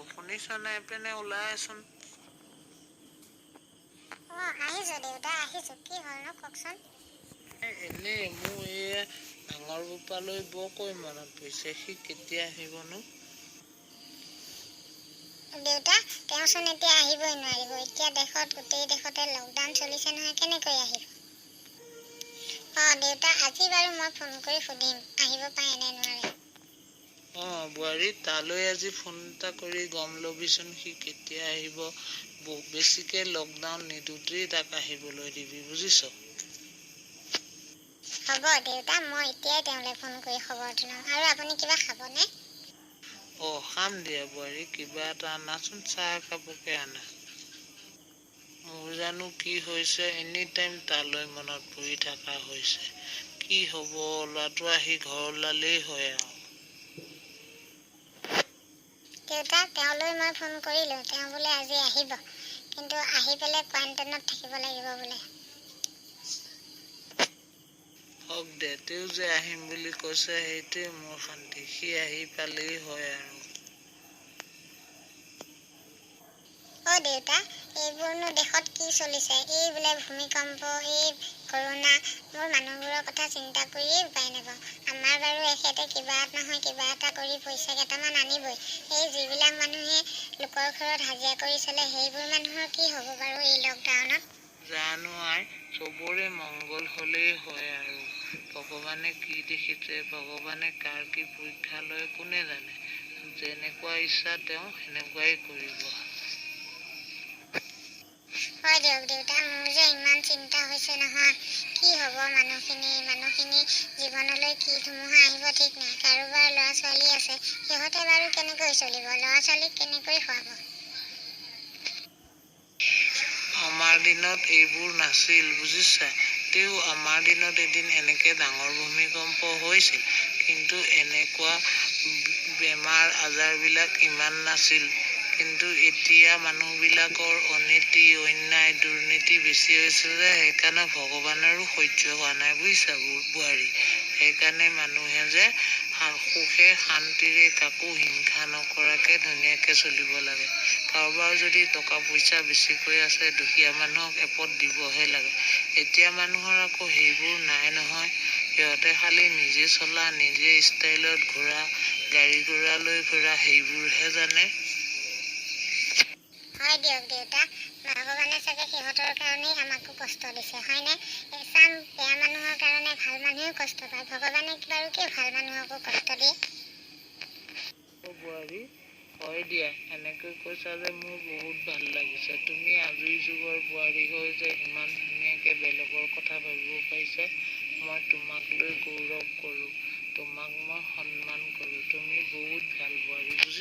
শুনিছ নাই পেনে ওলাইচোন। আহিছো দেউতা আহিছো। কি হ'লনো কওকচোন? এনেই মোৰ এই ডাঙৰ বোপালৈ বৰকৈ মনত পৰিছে। সি কেতিয়া আহিবনো? দেউতা তেওঁচোন এতিয়া আহিবই নোৱাৰিব। এতিয়া গোটেই দেশতে লকডাউন চলিছে নহয়, কেনেকৈ আহিব? দেউতা আজি বাৰু মই ফোন কৰি সুধিম আহিব পাৰে নে নোৱাৰে। বোৱাৰী তালৈ আজি ফোন এটা কৰি গম ল'বিচোন সি কেতিয়া আহিব। বেছিকে লকডাউন নিদোতেই তাক আহিবলৈ দিবি, বুজিছ। হ'ব দেউতা, মই এতিয়াই তেওঁলৈ ফোন কৰি খবৰ জনাম। আৰু আপুনি কিবা খাবনে? খাম দিয়া বোৱাৰী, কিবা এটা আনাচোন, চাহ একাপকে আনা। মোৰ জানো কি হৈছে, এনি টাইম তালৈ মনত পৰি থকা হৈছে। কি হব, ল'ৰাটো আহি ঘৰ ওলালেই হয় আৰু। দেউতা তেওঁলৈ মই ফোন কৰিলো, তেওঁ বোলে আজি আহিব, কিন্তু আহি পেলাই কোৱাৰেণ্টাইনত থাকিব লাগিব বোলে। হওক দে, তেওঁ যে আহিম বুলি কৈছে সেইটোৱে মোৰ শান্তি। সি আহি পালেই হয় আৰু। দেউতা এইবোৰনো দেশত কি চলিছে? এই বোলে ভূমিকম্প, এই কৰোণা, মোৰ মানুহবোৰৰ কথা চিন্তা কৰিয়েই উপায় নাপাওঁ। আমাৰ বাৰু এখেতে কিবা এটা নহয় কিবা এটা কৰি পইচা কেইটামান আনিবই। এই যিবিলাক মানুহে লোকৰ ঘৰত হাজিৰা কৰি চলে, সেইবোৰ মানুহৰ কি হ'ব বাৰু এই লকডাউনত? জানো আই, চবৰে মংগল হলেই হয় আৰু। ভগৱানে কি দেখিছে, ভগৱানে কাৰ কি পৰীক্ষা লয় কোনে জানে। যেনেকুৱা ইচ্ছা তেওঁ সেনেকুৱাই কৰিব। হয় দিয়ক দেউতা, মোৰ যে ইমান চিন্তা হৈছে নহয়। কি হ'ব মানুহখিনি জীৱনলৈ কি ধুমুহা আহিব ঠিক নাই। কাৰোবাৰ ল'ৰা ছোৱালী আছে, সিহঁতে বাৰু কেনেকৈ চলিব? ল'ৰা ছোৱালীক কেনেকৈ খুৱাব? আমাৰ দিনত এইবোৰ নাছিল, বুজিছা। তেও আমাৰ দিনত এদিন এনেকে ডাঙৰ ভূমিকম্প হৈছিল, কিন্তু এনেকুৱা বেমাৰ আজাৰ বিলাক ইমান নাছিল। কিন্তু এতিয়া মানুহবিলাকৰ অনীতি, অন্যায়, দুৰ্নীতি বেছি হৈছে যে, সেইকাৰণে ভগৱানৰো সহ্য হোৱা নাই, বুজিছা বোৱাৰী। সেইকাৰণে মানুহে যে সুখে শান্তিৰে কাকো হিংসা নকৰাকে ধুনীয়াকে চলিব লাগে। কাৰোবাৰ যদি টকা পইচা বেছিকৈ আছে, দুখীয়া মানুহক এপদ দিবহে লাগে। এতিয়া মানুহৰ আকৌ সেইবোৰ নাই নহয়। সিহঁতে খালি নিজে চলা, নিজে ষ্টাইলত ঘূৰা, গাড়ী ঘোঁৰা লৈ ঘূৰা, সেইবোৰহে জানে। হয় দিয়ক দেউতা, ভগৱানে চাগে সিহঁতৰ কাৰণেই আমাকো কষ্ট দিছে, হয়নে? এচাম বেয়া মানুহৰ কাৰণে ভাল মানুহেও কষ্ট পায়। ভগৱানে বাৰু কিয় ভাল মানুহকো কষ্ট দিয়ে? বোৱাৰী, হয় দিয়া, এনেকৈ কৈছা যে মোৰ বহুত ভাল লাগিছে। তুমি আজিৰ যুগৰ বোৱাৰী হৈ যে ইমান ধুনীয়াকে বেলেগৰ কথা ভাবিব পাৰিছা, মই তোমাক লৈ গৌৰৱ কৰোঁ। তোমাক মই সন্মান কৰোঁ। তুমি বহুত ভাল বোৱাৰী, বুজিছা।